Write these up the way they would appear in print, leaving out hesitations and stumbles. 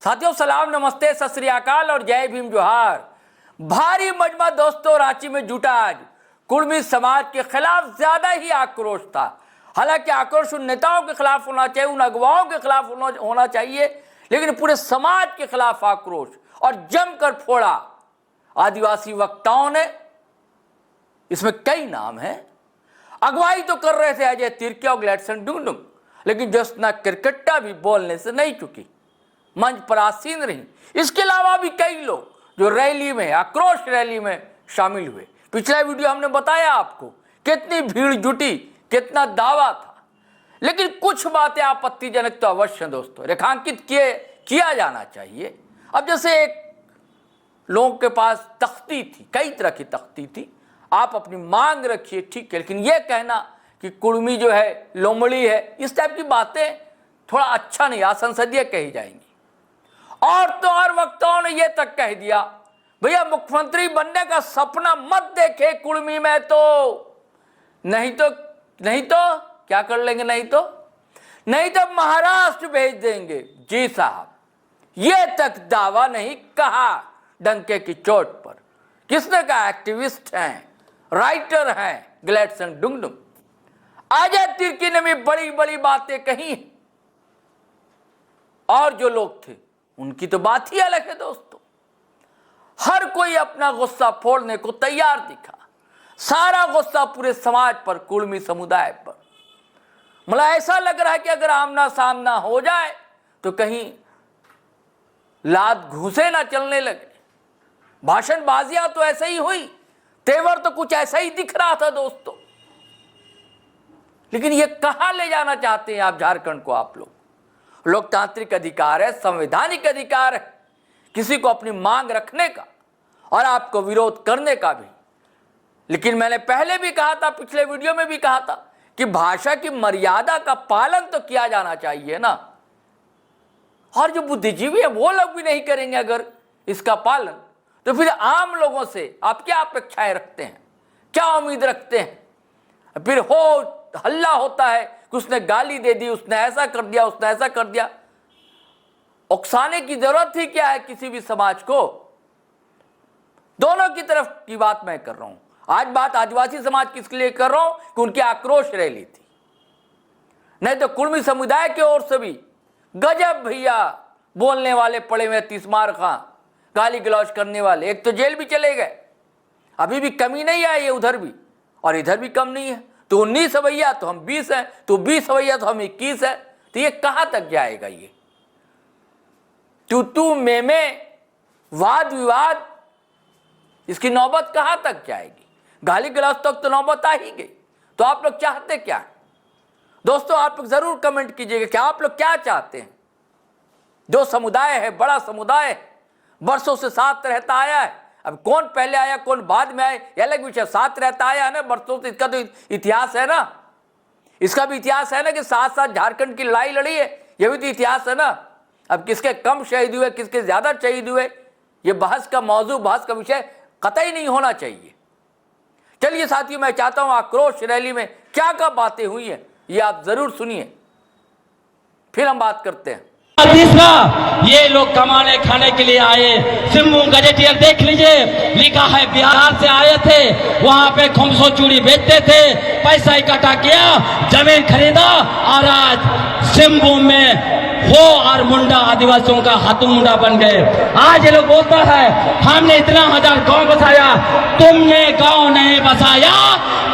साथियों सलाम, नमस्ते, सत श्री अकाल और जय भीम जोहार। भारी मजमा दोस्तों रांची में जुटा। आज कुर्मी समाज के खिलाफ ज्यादा ही आक्रोश था। हालांकि आक्रोश उन नेताओं के खिलाफ होना चाहिए, उन अगुवाओं के खिलाफ होना चाहिए, लेकिन पूरे समाज के खिलाफ आक्रोश और जमकर फोड़ा आदिवासी वक्ताओं ने। इसमें कई नाम हैं। अगुवाई तो कर रहे थे अजय तिर्की और ग्लैडसन डुंगडुंग, लेकिन ज्योत्सना किरकिट्टा भी बोलने से नहीं चुकी, मंच पर आसीन रही। इसके अलावा भी कई लोग जो रैली में, आक्रोश रैली में शामिल हुए। पिछला वीडियो हमने बताया आपको कितनी भीड़ जुटी, कितना दावा था, लेकिन कुछ बातें आपत्तिजनक तो अवश्य दोस्तों रेखांकित किया जाना चाहिए। अब जैसे एक लोगों के पास तख्ती थी, कई तरह की तख्ती थी, आप अपनी मांग रखिए, ठीक है, लेकिन यह कहना कि कुर्मी जो है लोमड़ी है, इस टाइप की बातें थोड़ा अच्छा नहीं, असंसदीय कही जाएंगी। और तो और वक्ताओं ने यह तक कह दिया, भैया मुख्यमंत्री बनने का सपना मत देखे कुर्मी में, तो नहीं तो क्या कर लेंगे, नहीं तो महाराष्ट्र भेज देंगे। जी साहब, यह तक दावा नहीं कहा डंके की चोट पर। किसने कहा? एक्टिविस्ट हैं, राइटर हैं ग्लैडसन डुंगडुंग। अजय तिर्की ने भी बड़ी बड़ी बातें कही, और जो लोग थे उनकी तो बात ही अलग है दोस्तों। हर कोई अपना गुस्सा फोड़ने को तैयार दिखा, सारा गुस्सा पूरे समाज पर, कुर्मी समुदाय पर। मतलब ऐसा लग रहा है कि अगर आमना सामना हो जाए तो कहीं लात घूसे ना चलने लगे। भाषणबाजियां तो ऐसे ही हुई, तेवर तो कुछ ऐसा ही दिख रहा था दोस्तों। लेकिन ये कहां ले जाना चाहते हैं आप झारखंड को? आप लोग, लोकतांत्रिक अधिकार है, संवैधानिक अधिकार है किसी को अपनी मांग रखने का और आपको विरोध करने का भी। लेकिन मैंने पहले भी कहा था, पिछले वीडियो में भी कहा था कि भाषा की मर्यादा का पालन तो किया जाना चाहिए ना। और जो बुद्धिजीवी है वो लोग भी नहीं करेंगे अगर इसका पालन, तो फिर आम लोगों से आप क्या अपेक्षाएं रखते हैं, क्या उम्मीद रखते हैं? फिर हल्ला होता है कि उसने गाली दे दी, उसने ऐसा कर दिया, उसने ऐसा कर दिया। उकसाने की जरूरत ही क्या है किसी भी समाज को? दोनों की तरफ की बात मैं कर रहा हूं। आज बात आदिवासी समाज की इसके लिए कर रहा हूं कि उनकी आक्रोश रैली थी, नहीं तो कुर्मी समुदाय की ओर से भी गजब भैया बोलने वाले पड़े हुए, तीसमार खां, गाली गलौज करने वाले। एक तो जेल भी चले गए, अभी भी कमी नहीं आई है उधर भी, और इधर भी कम नहीं है। तो 19 भैया तो हम 20 हैं, तो 20 भैया तो हम 21 है। तो ये कहां तक जाएगा? ये तू में वाद विवाद, इसकी नौबत कहां तक जाएगी? गाली गलौज तक तो नौबत आ ही गई। तो आप लोग चाहते क्या दोस्तों? आप लोग जरूर कमेंट कीजिएगा कि आप लोग क्या चाहते हैं। जो समुदाय है, बड़ा समुदाय है, वर्षों से साथ रहता आया है। अब कौन पहले आया कौन बाद में आया ये अलग विषय, साथ रहता आया है ना वर्षों से। इसका तो इतिहास है ना, इसका भी इतिहास है ना कि साथ साथ झारखंड की लड़ाई लड़ी है, ये भी तो इतिहास है ना। अब किसके कम शहीद हुए, किसके ज्यादा शहीद हुए, ये बहस का मौजू, बहस का विषय कतई नहीं होना चाहिए। चलिए साथियों, मैं चाहता हूं आक्रोश रैली में क्या क्या बातें हुई है ये आप जरूर सुनिए, फिर हम बात करते हैं। तीसरा, ये लोग कमाने खाने के लिए आए। सिम्बू गजेटियर देख लीजिए, लिखा है बिहार से आए थे, वहां पे खुमसो चूड़ी बेचते थे, पैसा इकट्ठा किया, जमीन खरीदा, और आज सिम्बू में हो और मुंडा आदिवासियों का हाथों मुंडा बन गए। आज ये लोग बोलता है हमने इतना 1000 गांव बसाया, तुमने गांव नहीं बसाया,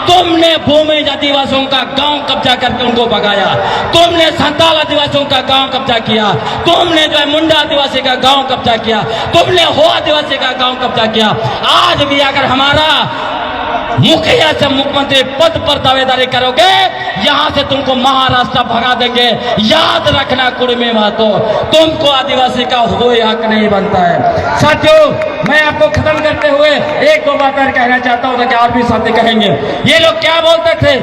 तुमने भूमि आदिवासियों का गांव कब्जा करके उनको भगाया, तुमने संताल आदिवासियों का गांव कब्जा किया, तुमने जो है मुंडा आदिवासी का गांव कब्जा किया, तुमने हो आदिवासी का गांव कब्जा किया। आज भी अगर हमारा मुखिया से मुख्यमंत्री पद पर दावेदारी करोगे, यहां से तुमको महाराष्ट्र भगा देंगे। याद रखना कुर्मी महतो, तुमको आदिवासी का कोई हक नहीं बनता है। साथियों, मैं आपको खत्म करते हुए एक दो बात और कहना चाहता हूं ताकि और भी साथी कहेंगे। ये लोग क्या बोलते थे?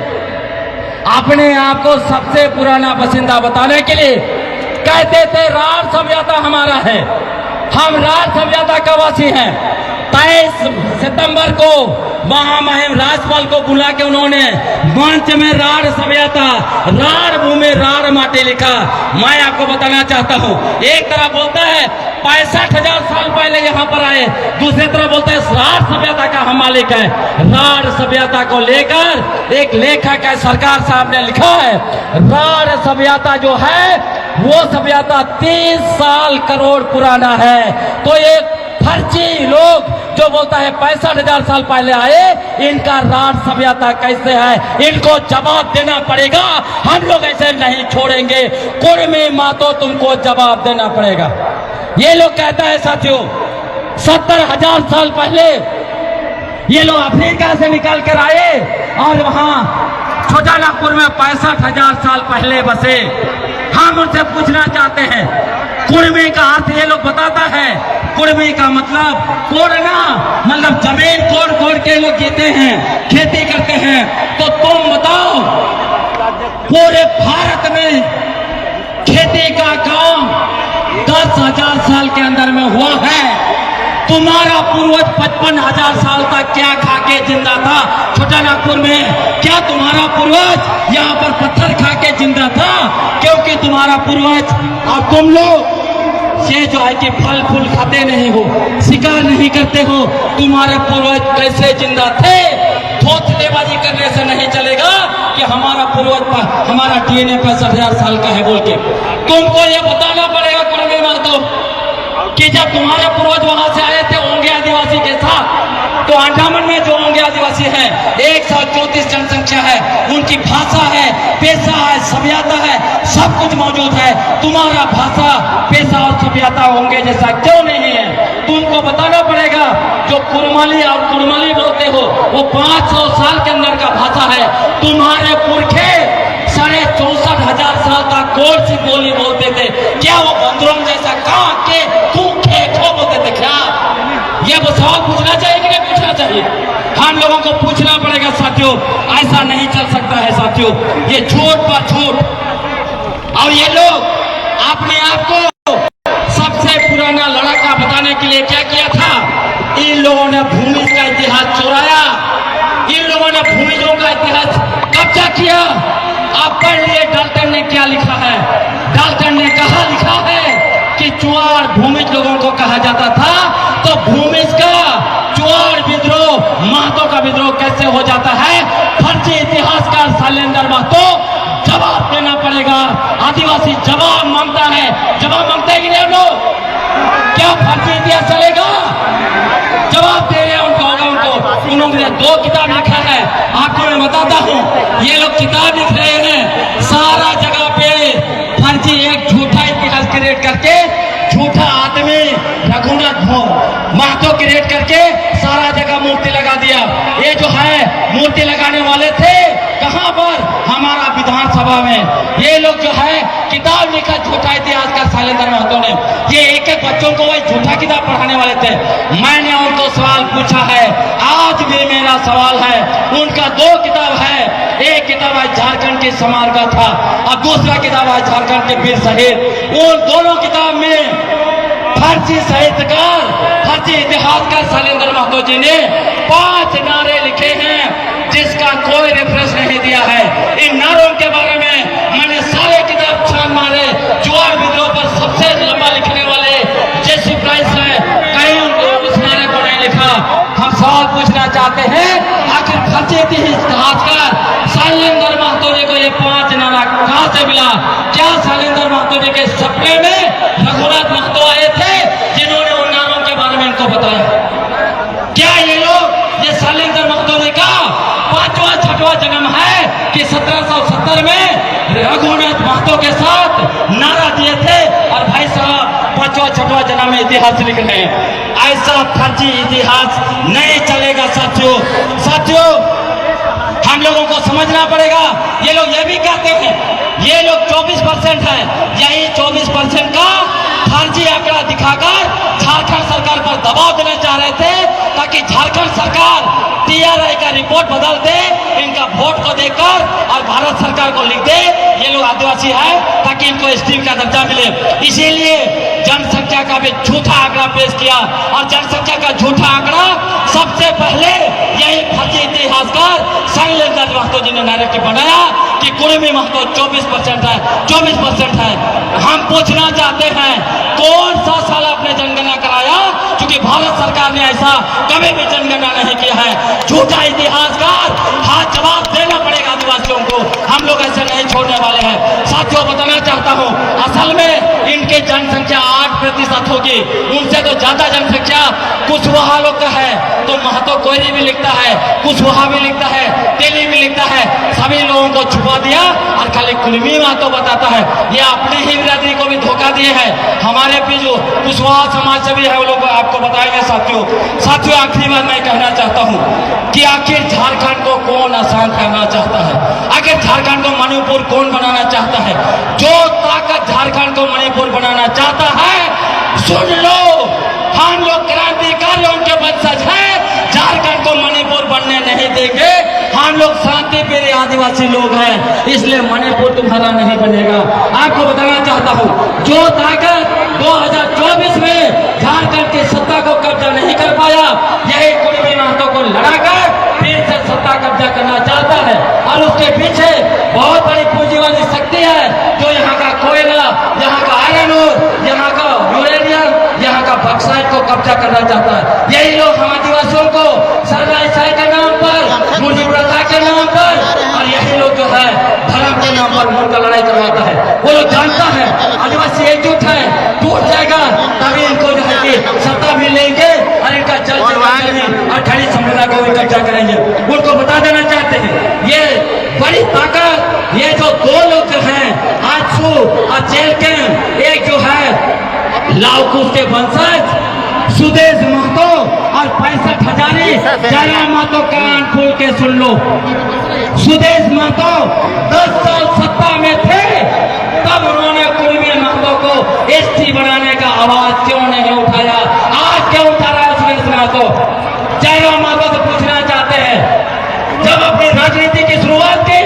अपने आप को सबसे पुराना बासिंदा बताने के लिए कहते थे राढ़ सभ्यता हमारा है, हम राज सभ्यता का वासी हैं। 23 सितंबर को महामहिम राज्यपाल को बुला के उन्होंने मंच में राड सभ्यता, राड भूमि, राड माटी लिखा। मैं आपको बताना चाहता हूँ, एक तरफ बोलता है 65,000 साल पहले यहाँ पर आए, दूसरी तरफ बोलते हैं राड सभ्यता का हम मालिक है। राड सभ्यता को लेकर एक लेखक है सरकार साहब ने लिखा है, राड सभ्यता जो है वो सभ्यता 30 साल करोड़ पुराना है। तो एक फर्जी लोग जो बोलता है 65,000 साल पहले आए, इनका राड सभ्यता कैसे है, इनको जवाब देना पड़ेगा। हम लोग ऐसे नहीं छोड़ेंगे। कुर्मी मातो तुमको जवाब देना पड़ेगा। ये लोग कहता है साथियों 70,000 साल पहले ये लोग अफ्रीका से निकाल कर आए और वहां छोटानागपुर में 65,000 साल पहले बसे। हम उनसे पूछना चाहते हैं, कुर्मी का अर्थ ये लोग बताता है, कुर्मी का मतलब कोड़ना, मतलब जमीन कोड़ कोड़ के लोग जीते हैं, खेती करते हैं। तो तुम बताओ पूरे भारत में खेती का काम 10,000 साल के अंदर में हुआ है। तुम्हारा पूर्वज 55,000 साल तक क्या खा के जिंदा था छोटानागपुर में? क्या तुम्हारा पूर्वज यहाँ पर पत्थर खा के जिंदा था? क्योंकि तुम्हारा पूर्वज, अब तुम लोग ये जो है कि फल फूल खाते नहीं हो, शिकार नहीं करते हो, तुम्हारे पूर्वज कैसे जिंदा थे? थोथलेबाजी करने से नहीं चलेगा कि हमारा पूर्वज, हमारा डीएनए 65,000 साल का है बोल के। तुमको ये बताना पड़ेगा कुर्मी महतो कि जब तुम्हारे पूर्वज वहां से आए थे ओंगे आदिवासी के साथ, तो अंडमान में जो ओंगे आदिवासी है 134 जनसंख्या है, उनकी भाषा है, पेशा है, सभ्यता है, सब कुछ मौजूद है। तुम्हारा भाषा, पेशा और सभ्यता होंगे जैसा क्यों नहीं है? तुमको बताना पड़ेगा। जो कुरमाली और कुरमाली बोलते हो वो 500 साल के अंदर का भाषा है। तुम्हारे पुरखे 64,500 साल तक कौन सी बोली बोलते थे? क्या वो बंदरों जैसा कहाँ के खूखे खो बोलते थे क्या? ये वो सवाल पूछना चाहिए कि नहीं पूछना चाहिए? हम लोगों को पूछना पड़ेगा साथियों। ऐसा नहीं चल सकता है साथियों, ये झूठ पर झूठ। और ये लोग अपने आप को सबसे पुराना लड़ाका बताने के लिए क्या किया था? इन लोगों ने भूमि का इतिहास चुराया, इन लोगों ने भूमिजों का इतिहास कब्जा किया। आप पढ़ लिए डाल्टन ने क्या लिखा है? डाल्टन ने कहा लिखा है कि चुआर भूमिज लोगों को कहा जाता था। तो भूमिज का चुआर विद्रोह, महतो का विद्रोह कैसे हो जाता है? फर्जी इतिहासकार शैलेंद्र महतो जवाब देना पड़ेगा। आदिवासी जवाब मांगता है, जवाब मांगते हैं कि नहीं लोग? क्या फर्जी इतिहास चलेगा? जवाब दे रहे हैं उनको, होगा उनको। उन्होंने 2 किताब लिखा है, आपको मैं बताता हूँ। ये लोग किताब लिख रहे हैं, सारा जगह पे फर्जी एक झूठा इतिहास क्रिएट करके, झूठा आदमी रघुनाथ महतो क्रिएट करके सारा जगह मूर्ति लगा दिया। ये जो है मूर्ति लगाने वाले थे कहाँ पर? हमारा विधानसभा में। ये लोग जो है किताब लिखा झूठा इतिहास का शैलेंद्र महतो ने, ये एक एक बच्चों को वही झूठा किताब पढ़ाने वाले थे। मैंने उनको सवाल पूछा है, आज भी मेरा सवाल है। उनका 2 किताब है, एक किताब आज झारखंड की समार का था और दूसरा किताब आज झारखंड के वीर शहीद। उन दोनों किताब में फर्जी साहित्यकार, फर्जी इतिहासकार शैलेंद्र महतो जी ने 5 नारे लिखे हैं जिसका कोई रेफरेंस नहीं दिया है। इन नारों के बारे में मैंने सारे किताब छान मारे। जुआर विद्रोह पर सबसे लंबा लिखने वाले जेसी प्राइस है, कहीं उस नारे को नहीं लिखा। हम सवाल पूछना चाहते हैं, आखिर फर्जी इतिहासकार शैलेंद्र महतो जी को ये 5 नारा कहाँ से मिला? क्या शैलेंद्र महतो जी के सपने में रघुनाथ महतो आए थे जिन्होंने उन नारों के बारे में इनको बताया? क्या ये लोग, ये शैलेंद्र महतो जी का 5वां 6वां जन्म है कि 1770 में रघुनाथ महतो के साथ नारा दिए थे और भाई साहब 5वां 6वां जन्म में इतिहास लिख रहे हैं? ऐसा फर्जी इतिहास नहीं चलेगा साथियों। साथियों हम लोगों को समझना पड़ेगा। ये लोग ये भी कहते हैं, ये लोग 24% है, यही 24% का फर्जी आंकड़ा दिखाकर झारखंड सरकार पर दबाव देना चाह रहे थे ताकि झारखंड सरकार TRI का रिपोर्ट बदल दे, इनका वोट को देकर और भारत सरकार को लिख दे ये लोग आदिवासी है, ताकि इनको ST का दर्जा मिले। इसीलिए जनसंख्या का भी झूठा आंकड़ा पेश किया, और जनसंख्या का झूठा आंकड़ा सबसे पहले यही फर्जी इतिहासकार शैलेंद्र महतो जी ने नैरेटिव बनाया कि कुर्मी महतो 24% है, 24% है। हम पूछना चाहते हैं कौन सा साल आपने जनगणना कराया, क्योंकि भारत सरकार ने ऐसा कभी भी जनगणना नहीं किया है। झूठा इतिहासकार, हाँ जवाब देना पड़ेगा आदिवासियों को, हम लोग ऐसे नहीं छोड़ने वाले हैं। साथियों बताना चाहता हूँ, असल में इनकी जनसंख्या 8% होगी, उनसे तो ज्यादा जनसंख्या कुशवाहा लोग का है। तो महतो कोयरी भी लिखता है, कुशवाहा भी लिखता है, तेली भी लिखता है, सभी लोगों को छुपा दिया और खाली कुर्मी महतो बताता है। ये अपने ही बिरादरी को भी धोखा दिए हैं। हमारे भी जो कुशवाहा समाज से भी है वो लोग आपको बताएंगे। साथियों आखिरी बात मैं कहना चाहता हूँ कि आखिर झारखंड को कौन आसान करना चाहता है, आखिर झारखंड को मणिपुर कौन बनाना चाहता है। जो ताकत झारखंड को मणिपुर बनाना चाहता है, सुन लो, हम लोग क्रांतिकारियों के वंशज हैं, झारखंड को मणिपुर बनने नहीं देंगे। हम लोग शांति प्रिय आदिवासी लोग हैं, इसलिए मणिपुर तुम्हारा नहीं बनेगा। आपको बताना चाहता हूँ, जो ताकत 2024 में झारखंड की सत्ता को कब्जा नहीं कर पाया, यही कुर्मी महतो को लड़ाकर फिर से सत्ता कब्जा करना चाहता है। और उसके पीछे बहुत बड़ी पूंजी वाली शक्ति है, जो यहाँ का कोयला, यहाँ का आयरन ओर, यहाँ का यूरेनियम, यहाँ का बॉक्साइट को कब्जा करना चाहता है। यही लोग हम आदिवासियों को सरनाई के नाम पर, मुर्गी प्रथा के नाम पर, और यही लोग जो है धर्म के नाम पर मुर्गा लड़ाई करवाता है। वो लोग जानता है आदिवासी एकजुट है, टूट जाएगा तभी इनको जो है कि सत्ता भी लेंगे और इनका जल और खड़ी संपदा को भी कब्जा करेंगे। उनको बता देना चाहते हैं, ये बड़ी ताकत, ये जो दो लोग जो हैं आजसू और जेल के, एक जो है लावकुश के वंशज सुदेश महतो और 65 हजारी जया महतो, कान खोल के सुन लो। सुदेश महतो 10 साल सत्ता में थे, तब उन्होंने कुर्मी महतो को ST बनाने का आवाज क्यों नहीं उठाया? आज क्यों उठा रहा है सुदेश महतो? जया महतो से पूछना चाहते हैं, जब अपनी राजनीति की शुरुआत की,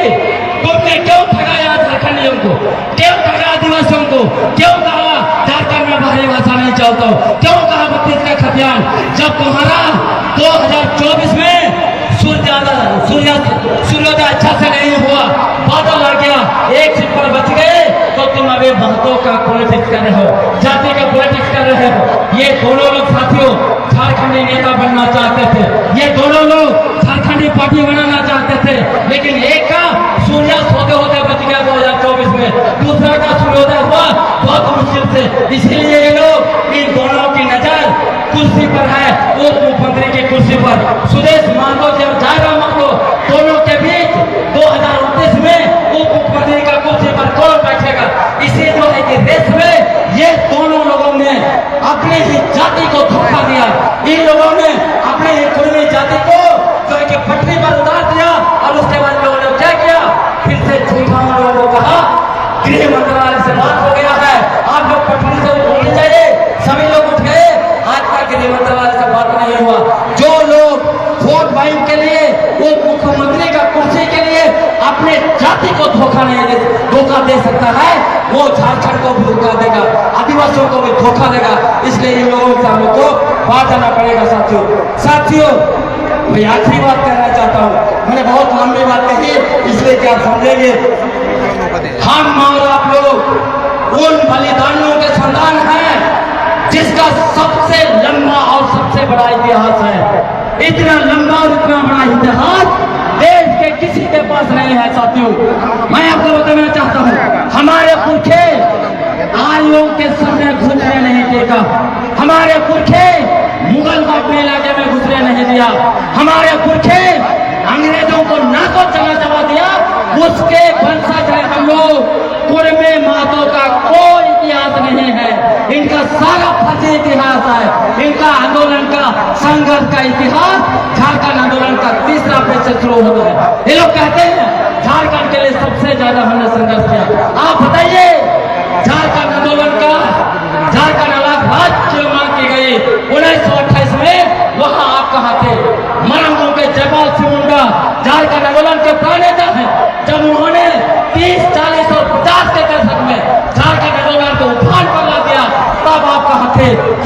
तुमने क्यों ठगाया झारखंडियों को, क्यों ठगा आदिवासियों को, क्यों कहा झारखंड में बाहरी भाषा नहीं चलता, क्यों कहा 32 का खतियान? जब तुम्हारा 2024 में सूर्योदय अच्छा से नहीं हुआ, बादल आ गया, एक सीट पर बच गए, तो तुम अभी महतो का पॉलिटिक्स कर रहे हो, जाति का पॉलिटिक्स कर रहे हो। ये दोनों लोग साथियों झारखंडी नेता बनना चाहते थे, ये दोनों लोग झारखंडी पार्टी बनाना चाहते थे, लेकिन एक का सूर्यास्त होते होते बच गया 2024 में, दूसरा का सूर्योदय हुआ बहुत मुश्किल से। इसीलिए ये लोग, इन दोनों की नजर कुर्सी पर है, उप मुख्यमंत्री की कुर्सी पर। सुदेश महतो और जया महतो दोनों के बीच 2029 में उप मुख्यमंत्री का कुर्सी पर कौन बैठेगा, इसी जो है कि देश में ये दोनों लोगों ने अपनी ही जाति को धोखा दिया। इन लोगों ने अपने ही कुर्मी जाति को जो है कि पटरी पर उतार दिया, और उसके बाद लोगों ने क्या किया, फिर से झूठा लोगों को कहा गृह मंत्रालय से बात हो गया है, आप लोग पटरी से बोलने चाहिए। सभी लोग उठ गए, आज तक गृह मंत्रालय से बात नहीं हुआ। जो लोग वोट बैंक के लिए, वो मुख्यमंत्री का कुर्सी के लिए अपने जाति को धोखा दे सकता है, वो झारखंड को भी धोखा देगा, आदिवासियों को भी धोखा देगा। इसलिए इन लोगों से हम लोग को बात जाना पड़ेगा। साथियों मैं आखिरी बात कहना चाहता हूँ, मैंने बहुत लंबी बात कही, इसलिए क्या समझेंगे, हम और आप लोग उन बलिदानियों के संतान हैं जिसका सबसे लंबा और सबसे बड़ा इतिहास है। इतना लंबा और इतना बड़ा इतिहास देश के किसी के पास नहीं है। साथियों मैं आपको बताना चाहता हूँ, हमारे पुरखे आर्यों के सामने घुसने नहीं देगा, हमारे पुरखे मुगल को अपने इलाके में घुसने नहीं दिया, हमारे पुरखे अंग्रेजों को ना को चला दिया, उसके वंशज है हम लोग। कुर्मी महतो का कोई इतिहास नहीं है, इनका सारा फर्जी इतिहास है। इनका आंदोलन का, संघर्ष का इतिहास झारखंड आंदोलन का 3रा पेज से शुरू होता है। ये लोग कहते हैं झारखंड के लिए सबसे ज्यादा हमने संघर्ष किया। आप बताइए, झारखंड आंदोलन का, झारखंड अलग राज्य मांग की गई 1928 में, वहां आप कहां थे? मरंगों के जवाब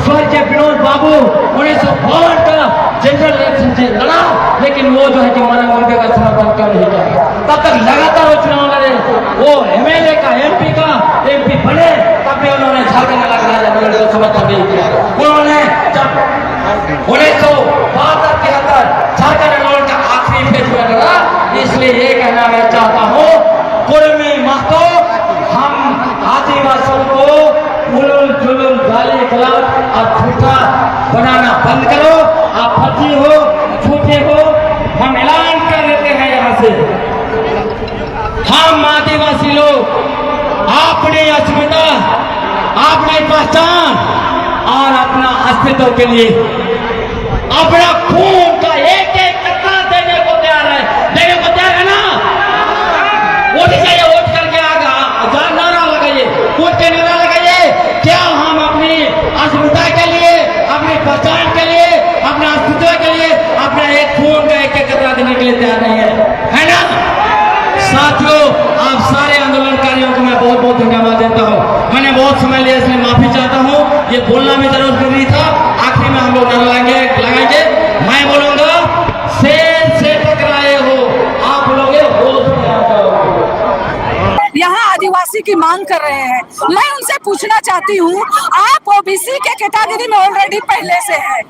स्वर्गीय विनोद बाबू 1952 का जनरल इलेक्शन से लड़ा, लेकिन वो जो है कि मरण मुर्गे का समर्थन क्यों नहीं किया। तब तक लगातार वो चुनाव लड़े, वो एमएलए का एमपी बने, तब भी उन्होंने झारखंड अलग राज्य बनने का समर्थन नहीं किया। उन्होंने जब 1972-73 झारखंड आंदोलन का आखिरी फेज में लड़ा। इसलिए ये कहना मैं चाहता हूँ, कुर्मी महतो, हम आदिवासियों को उलूल जुलूल गाली गलौज और झूठा बनाना बंद करो। आप फर्जी हो, झूठे हो, हम ऐलान कर देते हैं यहाँ से, हम आदिवासी लोग अपनी अस्मिता, अपनी पहचान और अपना अस्तित्व के लिए अपना खून का एक एक कतरा देने को तैयार है ना। वोट चाहिए, वोट करके आगे नारा लगाइए, वोट के नारा लगाइए। क्या हम अपनी अस्मिता के लिए, अपनी पहचान के लिए, अपना अस्तित्व के लिए अपना एक खून का एक एक कतरा देने के लिए तैयार नहीं है ना। साथियों, आप सारे आंदोलनकारियों को मैं बहुत बहुत धन्यवाद देता हूँ। मैंने बहुत समय लिया, इसलिए माफी चाहता हूँ। ये बोलना भी जरूरी था। आखिरी में हम लोग नारा लगाएंगे। मैं बोलूंगा, शेर से टकराए हो, आप बोलोगे होश में आ जाओ। यहाँ आदिवासी की मांग कर रहे हैं। मैं उनसे पूछना चाहती हूँ, आप ओबीसी के कैटेगरी में ऑलरेडी पहले से हैं,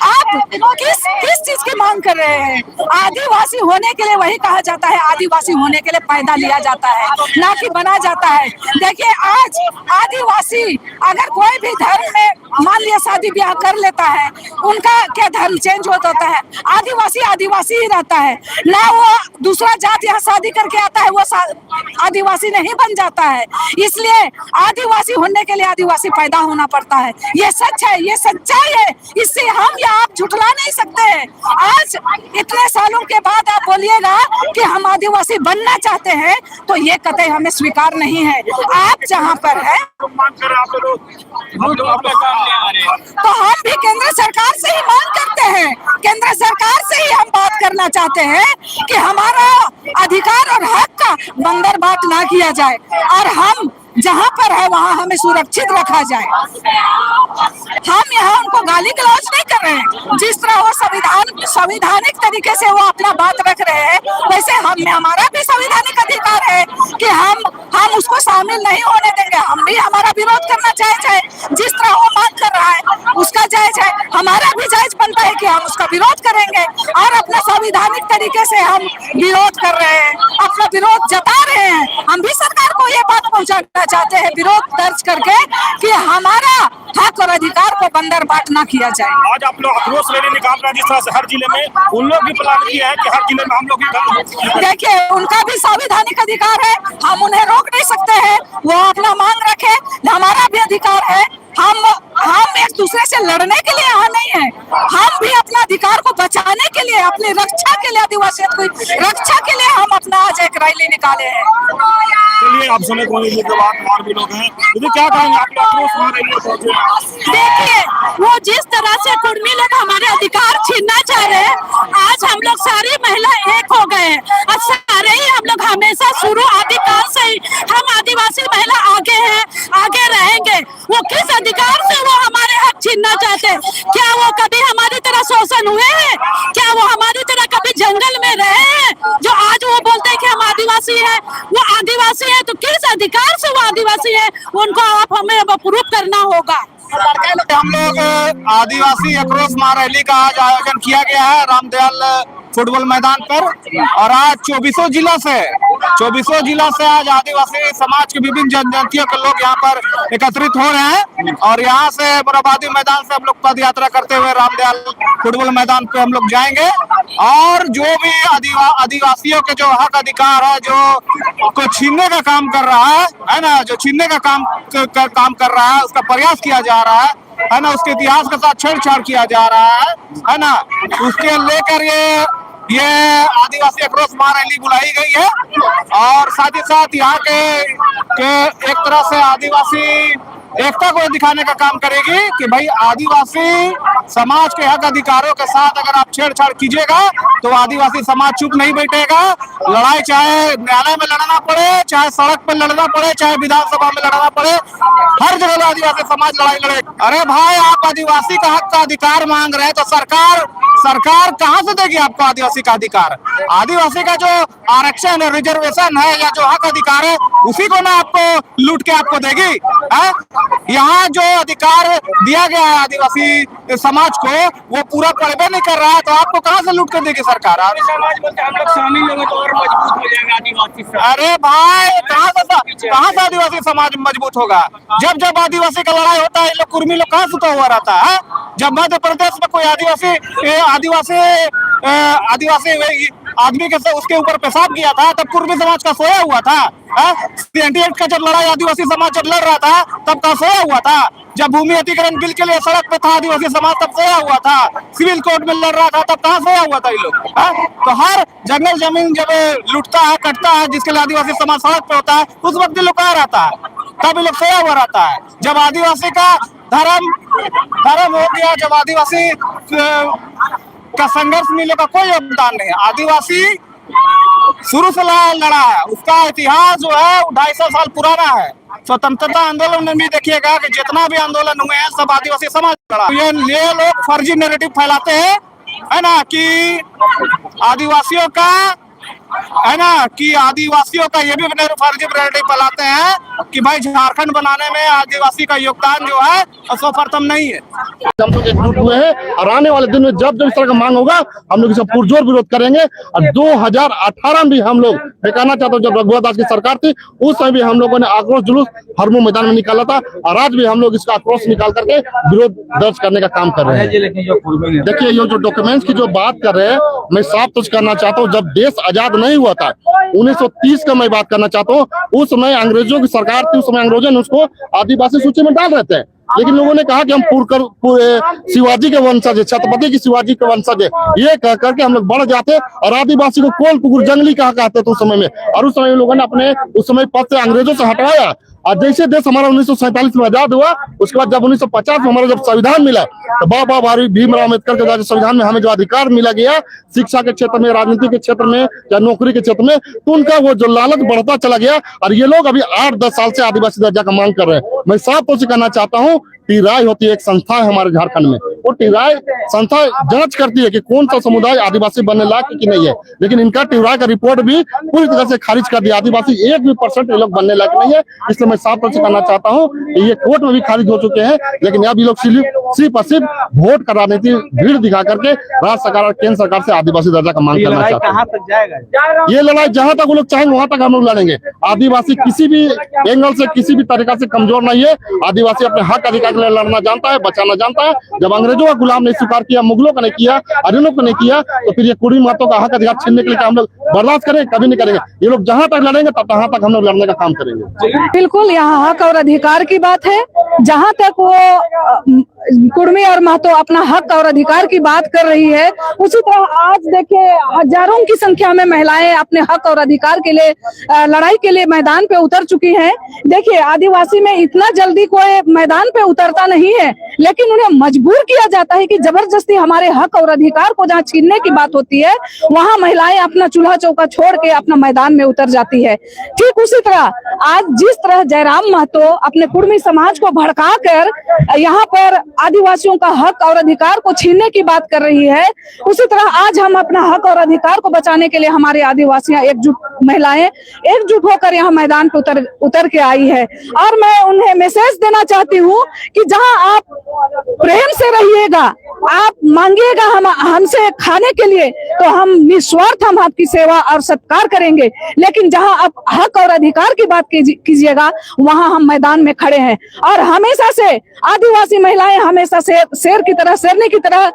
आप किस चीज की मांग कर रहे हैं? आदिवासी होने के लिए वही कहा जाता है, आदिवासी होने के लिए पैदा लिया जाता है, ना कि बना जाता है। देखिए, आज आदिवासी अगर कोई भी धर्म में मान लिया शादी ब्याह कर लेता है, उनका क्या धर्म चेंज होता है? आदिवासी ही रहता है ना। वो दूसरा जात यहाँ शादी करके आता है, वो आदिवासी नहीं बन जाता है। इसलिए आदिवासी होने के लिए आदिवासी पैदा होना पड़ता है। ये सच है, ये सच्चाई है, इससे हम या आप झुठला नहीं सकते हैं। आज इतने सालों के बाद आप बोलिएगा कि हम आदिवासी बनना चाहते हैं, तो ये कतई हमें स्वीकार नहीं है। आप जहाँ पर है, तो हम भी केंद्र सरकार से ही मांग करते हैं, केंद्र सरकार से ही हम बात करना चाहते हैं कि हमारा अधिकार और हक का बंदर बात ना किया जाए और हम जहाँ पर है वहाँ हमें सुरक्षित रखा जाए। हम यहाँ उनको गाली गलौज नहीं कर रहे हैं। जिस तरह वो संवैधानिक तरीके से वो अपना बात रख रहे हैं, वैसे हमारा भी संवैधानिक अधिकार है कि हम उसको शामिल नहीं होने देंगे। हम भी हमारा विरोध करना चाहे जिस तरह वो मांग कर रहा है उसका जायज है, हमारा भी जायज बनता है कि हम उसका विरोध करेंगे और अपना संवैधानिक तरीके से हम विरोध कर रहे हैं, अपना विरोध जता रहे हैं। हम भी सरकार को ये बात पहुंचाना चाहते हैं विरोध दर्ज करके कि हमारा हक और अधिकार को बंदर बाट ना किया जाए। आज आप लोग आक्रोश रैली निकाल रहे हैं, जिस तरह से हर जिले में उन लोग भी प्लान किया है कि हर जिले में हम लोग देखिए, उनका भी संवैधानिक अधिकार है, हम उन्हें रोक नहीं सकते हैं। वो अपना मांग रखे, हमारा भी अधिकार है। हम एक दूसरे से लड़ने के लिए यहाँ नहीं है, हम भी अपना अधिकार को बचाने के लिए, अपनी रक्षा के लिए, आदिवासियों की रक्षा के लिए हम अपना आज एक रैली निकाले हैं। चलिए, आप सुने के बाद और भी लोग हैं, तो क्या कहेंगे आप लोग? देखिए, वो जिस तरह से कुर्मी लोग हमारे अधिकार छीनना चाह रहे हैं, आज हम लोग सारी महिला एक हो गए हैं और सारे ही हम लोग हमेशा शुरू आदिकाल से ही हम आदिवासी महिला आगे हैं, आगे रहेंगे। वो किस अधिकार से वो हमारे हक छीनना चाहते हैं? क्या वो कभी हमारी तरह शोषण हुए हैं? क्या वो हमारी तरह कभी जंगल में रहे हैं? जो आज वो बोलते हैं कि हम आदिवासी हैं, वो आदिवासी है तो किस अधिकार से वो आदिवासी है? उनको आप हमें प्रूफ करना होगा। हम लोग आदिवासी आक्रोश महारैली का आज आयोजन किया गया है रामदयाल फुटबॉल मैदान पर, और आज 24 जिला से आज आदिवासी समाज के विभिन्न जनजातियों के लोग यहाँ पर एकत्रित हो रहे हैं। और यहाँ से मोराबादी मैदान से हम लोग पद यात्रा करते हुए रामदयाल फुटबॉल मैदान पे हम लोग जाएंगे। और जो भी आदिवासियों के जो हक अधिकार है, जो को छीनने का काम कर रहा है ना, जो छीनने का काम कर रहा है, उसका प्रयास किया जा रहा है ना, उसके इतिहास के साथ छेड़छाड़ किया जा रहा है ना, उसके लेकर ये आदिवासी आक्रोश महारैली बुलाई गई है। और साथ ही साथ यहाँ के एक तरह से आदिवासी एकता को दिखाने का काम करेगी कि भाई आदिवासी समाज के हक अधिकारों के साथ अगर आप छेड़छाड़ कीजिएगा तो आदिवासी समाज चुप नहीं बैठेगा। लड़ाई चाहे न्यायालय में लड़ना पड़े, चाहे सड़क पर लड़ना पड़े, चाहे विधानसभा में लड़ना पड़े, हर जगह आदिवासी समाज लड़ाई लड़े। अरे भाई, आप आदिवासी का हक का अधिकार मांग रहे हैं तो सरकार कहां से देगी आपको आदिवासी का अधिकार? आदिवासी का जो आरक्षण है, रिजर्वेशन है, या जो हक अधिकार है, उसी को ना आपको लूट के आपको देगी। यहाँ जो अधिकार दिया गया है आदिवासी समाज को, वो पूरा पड़बे नहीं कर रहा है, तो आपको कहां से लूट कर देगी सरकार? समाज बोलते हम लोग शामिल होंगे तो और मजबूत हो जाएगा आदिवासी समाज। अरे भाई, कहां से आदिवासी समाज मजबूत होगा? जब आदिवासी का लड़ाई होता है, लोग कुर्मी लोग कहां सुता हुआ रहता है? जब मध्य प्रदेश में कोई आदिवासी आदमी के उसके ऊपर पेशाब किया था, तब कुर्मी समाज का सोया हुआ था। 78 का जब लड़ाई आदिवासी समाज जब लड़ रहा था, तब का सोया हुआ था। जब भूमि अधिग्रहण बिल के लिए सड़क पे था आदिवासी समाज, तब सोया हुआ था। सिविल कोर्ट में लड़ रहा था, तब कहाँ सोया हुआ था ये लोग? तो हर जंगल जमीन जब लुटता है, कटता है, जिसके लिए आदिवासी समाज सड़क पे होता है, उस वक्त ये लोग कहाँ रहता है? तब ये लोग सोया हुआ रहता है। जब आदिवासी का धर्म हो गया, जब आदिवासी का संघर्ष में लोग का कोई योगदान नहीं है। आदिवासी शुरू से लड़ा है, उसका इतिहास जो है 250 साल पुराना है। स्वतंत्रता आंदोलन में भी देखिएगा कि जितना भी आंदोलन हुए हैं, सब आदिवासी समाज लड़ा। ये लोग फर्जी नैरेटिव फैलाते हैं, है ना, कि आदिवासियों का, है ना, कि आदिवासियों का ये भी फर्जी नैरेटिव फैलाते हैं कि भाई झारखंड बनाने में आदिवासी का योगदान जो है सर्वप्रथम नहीं है। हम लोग एकजुट हुए हैं और आने वाले दिन में जब इस तरह का मांग होगा, हम लोग इसका पुरजोर विरोध करेंगे। और 2018 में भी हम लोग, मैं कहना चाहता हूँ, जब रघुवर दास की सरकार थी, उस समय भी हम लोगों ने आक्रोश जुलूस हरमू मैदान में निकाला था, और आज भी हम लोग इसका आक्रोश निकाल करके विरोध दर्ज करने का काम कर रहे हैं। देखिए, ये जो डॉक्यूमेंट्स की जो बात कर रहे हैं, मैं साफ तौर करना चाहता हूँ, जब देश आजाद नहीं हुआ था, 1930 का मैं बात करना चाहता हूँ, उस समय अंग्रेजों की सरकार थी, उस समय अंग्रेजों ने उसको आदिवासी सूची में डाल रहे थे। लेकिन लोगों ने कहा कि हम शिवाजी के वंशज है, छत्रपति की शिवाजी के वंशज है, ये कह करके हम लोग बढ़ जाते और आदिवासी को कोल कुकुर जंगली कहा कहते थे उस समय में। और उस समय लोगों ने अपने उस समय पद से अंग्रेजों से हटवाया। और जैसे देश हमारा 1947 में आजाद हुआ, उसके बाद जब 1950 में हमारा जब संविधान मिला, तो बाबा भाई भीमराव अम्बेडकर के संविधान में हमें जो अधिकार मिला गया शिक्षा के क्षेत्र में, राजनीति के क्षेत्र में या नौकरी के क्षेत्र में, तो उनका वो जो लालच बढ़ता चला गया। और ये लोग अभी 8-10 साल से आदिवासी दर्जा का मांग कर रहे हैं। मैं साफ तौर से कहना चाहता हूँ, टीराई होती है एक संस्था है हमारे झारखंड में, वो टीराई संस्था जांच करती है कि कौन सा समुदाय आदिवासी बनने लायक है कि नहीं है। लेकिन इनका टीराई का रिपोर्ट भी पूरी तरह से खारिज कर दिया। आदिवासी 1% ये लोग बनने लायक नहीं है। इसलिए मैं साफ तौर से कहना चाहता हूँ, ये कोर्ट में भी खारिज हो चुके हैं। लेकिन अब ये लोग सिर्फ और सिर्फ वोट का राजनीति भीड़ दिखा करके राज्य सरकार और केंद्र सरकार से आदिवासी दर्जा का मांग करना चाहते हैं। ये लड़ाई जहां तक वो लोग चाहेंगे वहां तक हम लोग लड़ेंगे। आदिवासी किसी भी एंगल से, किसी भी तरीका से कमजोर नहीं है। आदिवासी अपने हक अधिकार के लिए लड़ना जानता है, बचाना जानता है। जब अंग्रेजों का गुलाम नहीं स्वीकार किया, मुगलों का नहीं किया, अरिनों को नहीं किया, तो फिर ये कुर्मी मातों का हक अधिकार छीनने के लिए हम लोग बर्दाश्त करें? कभी नहीं करेंगे। ये लोग जहां तक लड़ेंगे तब तहां तक हम लोग लड़ने का काम करेंगे। बिल्कुल, यहाँ हक और अधिकार की बात है। जहाँ तक वो कुर्मी और महतो अपना हक और अधिकार की बात कर रही है, उसी तरह आज देखिए हजारों की संख्या में महिलाएं अपने हक और अधिकार के लिए लड़ाई के लिए मैदान पे उतर चुकी हैं। देखिए, आदिवासी में इतना जल्दी कोई मैदान पे उतरता नहीं है, लेकिन उन्हें मजबूर किया जाता है कि जबरदस्ती हमारे हक और अधिकार को जहाँ छीनने की बात होती है, वहाँ महिलाएं अपना चूल्हा चौका छोड़ के अपना मैदान में उतर जाती है। ठीक उसी तरह आज जिस तरह जयराम महतो अपने कुर्मी समाज को भड़का कर यहाँ पर आदिवासियों का हक और अधिकार को छीनने की बात कर रही है, उसी तरह आज हम अपना हक और अधिकार को बचाने के लिए हमारे आदिवासियां महिलाएं एकजुट होकर यहाँ मैदान पे उतर के आई है। और मैं उन्हें मैसेज देना चाहती हूँ कि जहाँ आप प्रेम से रहिएगा, आप मांगिएगा हमसे खाने के लिए, तो हम निस्वार्थ हम आपकी सेवा और सत्कार करेंगे। लेकिन जहां आप हक और अधिकार की बात कीजिएगा, वहां हम मैदान में खड़े हैं। और हमेशा से आदिवासी महिलाएं हमेशा शेरनी की तरह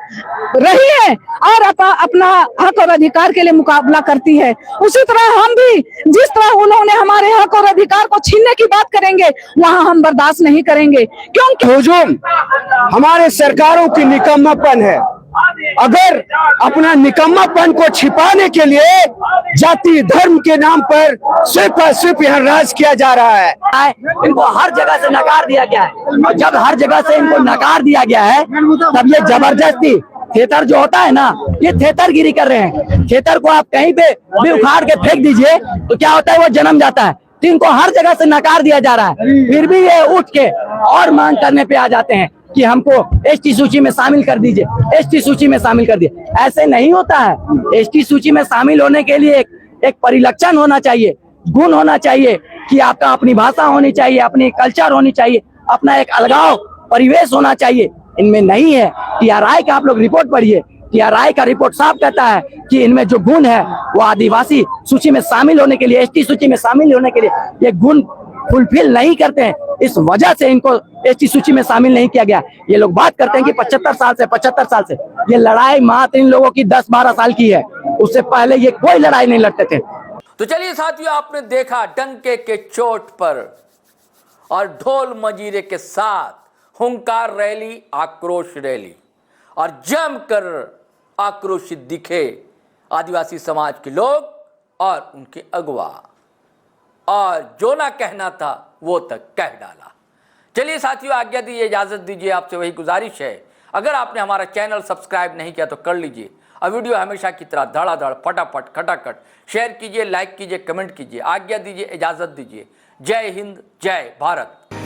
रही है और अपना हक और अधिकार के लिए मुकाबला करती है। उसी तरह हम भी जिस तरह उन्होंने हमारे हक और अधिकार को छीनने की बात करेंगे, वहां हम बर्दाश्त नहीं करेंगे, क्योंकि हुजूम हमारे सरकारों की निकम्मापन है। अगर अपना निकम्मापन को छिपाने के लिए जाति धर्म के नाम पर सिर्फ और सिर्फ यहाँ राज किया जा रहा है। इनको हर जगह से नकार दिया गया है, और जब हर जगह से इनको नकार दिया गया है, तब ये जबरदस्ती थेतर जो होता है ना, ये थेतरगिरी कर रहे हैं। थेतर को आप कहीं पे भी उखाड़ के फेंक दीजिए तो क्या होता है, वो जन्म जाता है। तो इनको हर जगह से नकार दिया जा रहा है, फिर भी ये उठ के और मांग करने पे आ जाते हैं कि हमको एसटी सूची में शामिल कर दीजिए, एसटी सूची में शामिल कर दिए। ऐसे नहीं होता है। एसटी सूची में शामिल होने के लिए एक परिलक्षण होना चाहिए, गुण होना चाहिए कि आपका अपनी भाषा होनी चाहिए, अपनी कल्चर होनी चाहिए, अपना एक अलगाव परिवेश होना चाहिए। इनमें नहीं है। टीआरआई का आप लोग रिपोर्ट पढ़िए, टीआरआई का रिपोर्ट साफ कहता है कि इनमें जो गुण है वो आदिवासी सूची में शामिल होने के लिए, एसटी सूची में शामिल होने के लिए ये गुण फुलफिल नहीं करते हैं। इस वजह से इनको एसटी सूची में शामिल नहीं किया गया। ये लोग बात करते हैं कि 75 साल से ये लड़ाई मात्र इन लोगों की 10-12 साल की है, उससे पहले ये कोई लड़ाई नहीं लड़ते थे। तो चलिए साथियों, आपने देखा डंके के चोट पर और ढोल मजीरे के साथ हुंकार रैली, आक्रोश रैली, और जमकर आक्रोशित दिखे आदिवासी समाज के लोग और उनके अगवा, और जो ना कहना था वो तक कह डाला। चलिए साथियों, आज्ञा दीजिए, इजाजत दीजिए। आपसे वही गुजारिश है, अगर आपने हमारा चैनल सब्सक्राइब नहीं किया तो कर लीजिए, और वीडियो हमेशा की तरह धड़ाधड़ फटाफट खटाखट शेयर कीजिए, लाइक कीजिए, कमेंट कीजिए। आज्ञा दीजिए, इजाजत दीजिए। जय हिंद, जय भारत।